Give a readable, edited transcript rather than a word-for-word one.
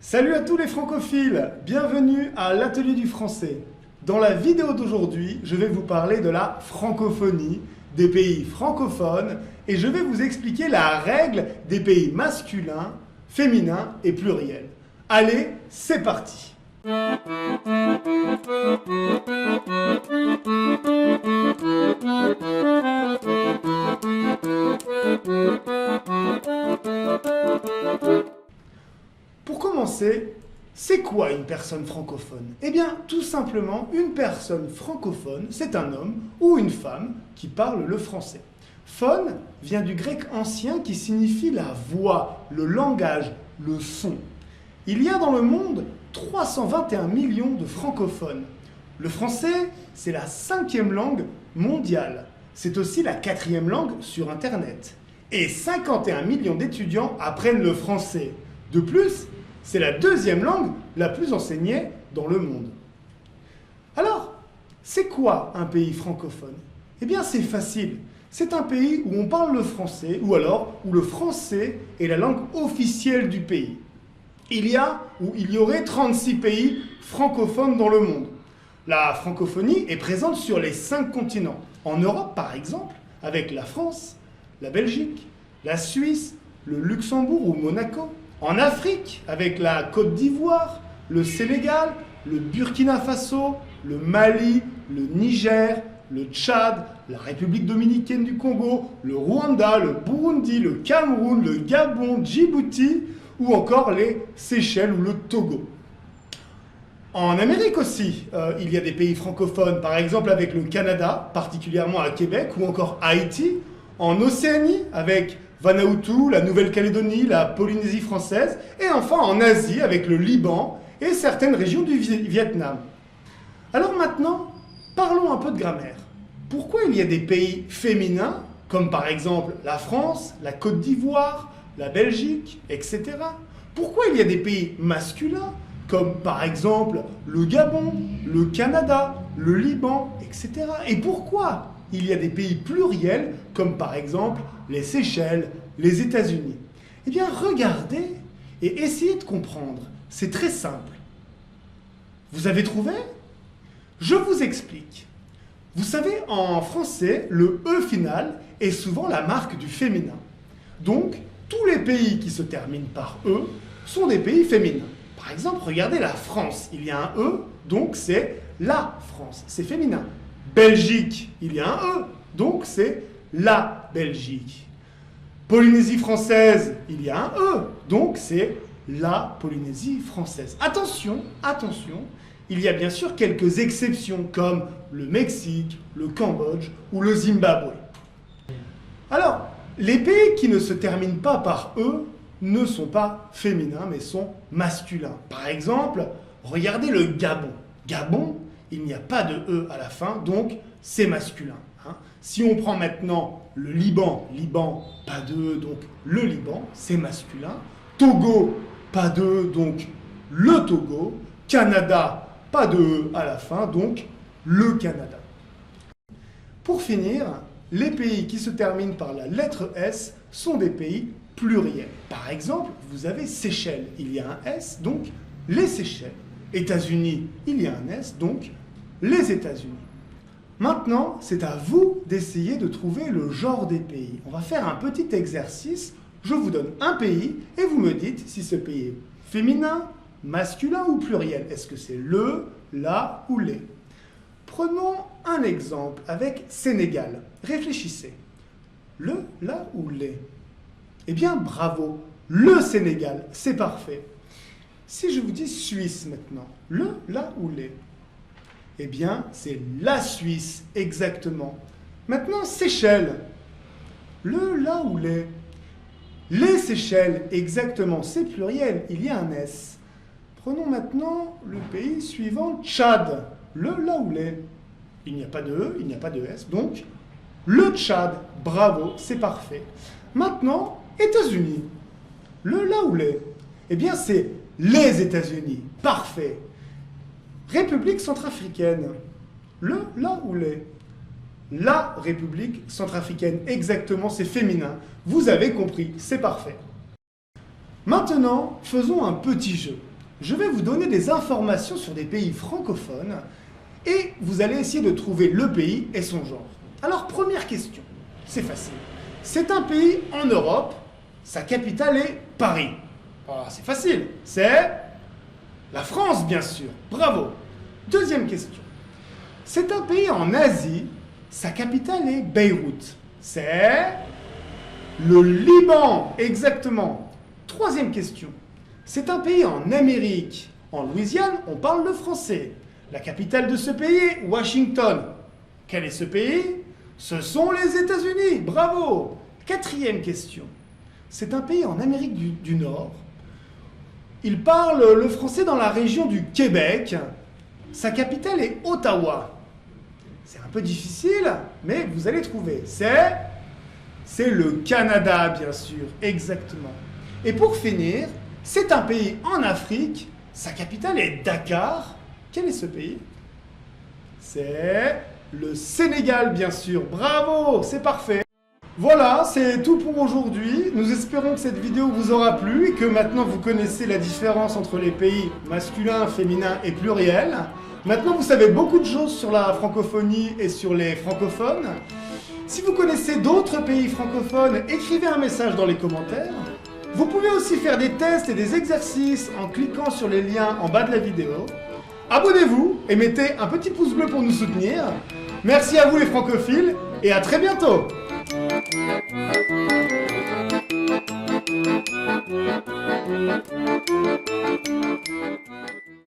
Salut à tous les francophiles, bienvenue à l'atelier du français. Dans la vidéo d'aujourd'hui, je vais vous parler de la francophonie, des pays francophones, et je vais vous expliquer la règle des pays masculins, féminins et pluriels. Allez, c'est parti! Pour commencer, c'est quoi une personne francophone? Eh bien, tout simplement, une personne francophone, c'est un homme ou une femme qui parle le français. Phone vient du grec ancien qui signifie la voix, le langage, le son. Il y a dans le monde 321 millions de francophones. Le français, c'est la 5e langue mondiale. C'est aussi la 4e langue sur Internet. Et 51 millions d'étudiants apprennent le français. De plus, c'est la 2e langue la plus enseignée dans le monde. Alors, c'est quoi un pays francophone? Eh bien, c'est facile. C'est un pays où on parle le français, ou alors où le français est la langue officielle du pays. Il y aurait 36 pays francophones dans le monde. La francophonie est présente sur les 5 continents. En Europe, par exemple, avec la France, la Belgique, la Suisse, le Luxembourg ou Monaco. En Afrique, avec la Côte d'Ivoire, le Sénégal, le Burkina Faso, le Mali, le Niger, le Tchad, la République dominicaine du Congo, le Rwanda, le Burundi, le Cameroun, le Gabon, Djibouti ou encore les Seychelles ou le Togo. En Amérique aussi, il y a des pays francophones, par exemple avec le Canada, particulièrement à Québec, ou encore Haïti. En Océanie, avec Vanuatu, la Nouvelle-Calédonie, la Polynésie française, et enfin en Asie avec le Liban et certaines régions du Vietnam. Alors maintenant, parlons un peu de grammaire. Pourquoi il y a des pays féminins, comme par exemple la France, la Côte d'Ivoire, la Belgique, etc. Pourquoi il y a des pays masculins, comme par exemple le Gabon, le Canada, le Liban, etc. Et pourquoi il y a des pays pluriels, comme par exemple les Seychelles, les États-Unis? Eh bien, regardez et essayez de comprendre. C'est très simple. Vous avez trouvé? Je vous explique. Vous savez, en français, le E final est souvent la marque du féminin. Donc, tous les pays qui se terminent par E sont des pays féminins. Par exemple, regardez la France. Il y a un E, donc c'est la France. C'est féminin. Belgique, il y a un E, donc c'est la Belgique. Polynésie française, il y a un E, donc c'est la Polynésie française. Attention, attention, il y a bien sûr quelques exceptions comme le Mexique, le Cambodge ou le Zimbabwe. Alors, les pays qui ne se terminent pas par E ne sont pas féminins mais sont masculins. Par exemple, regardez le Gabon. Gabon, il n'y a pas de E à la fin, donc c'est masculin. Si on prend maintenant le Liban, pas de E, donc le Liban, c'est masculin. Togo, pas de E, donc le Togo. Canada, pas de E à la fin, donc le Canada. Pour finir, les pays qui se terminent par la lettre S sont des pays pluriels. Par exemple, vous avez Seychelles, il y a un S, donc les Seychelles. États-Unis, il y a un S, donc les États-Unis. Maintenant, c'est à vous d'essayer de trouver le genre des pays. On va faire un petit exercice. Je vous donne un pays et vous me dites si ce pays est féminin, masculin ou pluriel. Est-ce que c'est le, la ou les? Prenons un exemple avec Sénégal. Réfléchissez. Le, la ou les? Eh bien, bravo. Le Sénégal, c'est parfait. Si je vous dis Suisse maintenant, le, la ou les? Eh bien, c'est la Suisse, exactement. Maintenant, Seychelles. Le, la ou les? Les Seychelles, exactement, c'est pluriel, il y a un S. Prenons maintenant le pays suivant, Tchad. Le, la ou les? Il n'y a pas de E, il n'y a pas de S, donc le Tchad, bravo, c'est parfait. Maintenant, États-Unis. Le, la ou les? Eh bien, c'est les États-Unis, parfait. République centrafricaine. Le, la ou les? La République centrafricaine, exactement, c'est féminin. Vous avez compris, c'est parfait. Maintenant, faisons un petit jeu. je vais vous donner des informations sur des pays francophones et vous allez essayer de trouver le pays et son genre. Alors, première question, c'est facile. C'est un pays en Europe, sa capitale est Paris. Oh, c'est facile, c'est la France, bien sûr. Bravo. Deuxième question. C'est un pays en Asie, sa capitale est Beyrouth. C'est le Liban, exactement. Troisième question. C'est un pays en Amérique. En Louisiane, on parle le français. La capitale de ce pays est Washington. Quel est ce pays? Ce sont les États-Unis. Bravo. Quatrième question. C'est un pays en Amérique du Nord. Il parle le français dans la région du Québec. Sa capitale est Ottawa. C'est un peu difficile, mais vous allez trouver. C'est le Canada, bien sûr, exactement. Et pour finir, c'est un pays en Afrique. Sa capitale est Dakar. Quel est ce pays? C'est le Sénégal, bien sûr. Bravo, c'est parfait. Voilà, c'est tout pour aujourd'hui. Nous espérons que cette vidéo vous aura plu et que maintenant vous connaissez la différence entre les pays masculins, féminins et pluriels. Maintenant, vous savez beaucoup de choses sur la francophonie et sur les francophones. Si vous connaissez d'autres pays francophones, écrivez un message dans les commentaires. Vous pouvez aussi faire des tests et des exercices en cliquant sur les liens en bas de la vidéo. Abonnez-vous et mettez un petit pouce bleu pour nous soutenir. Merci à vous les francophiles et à très bientôt.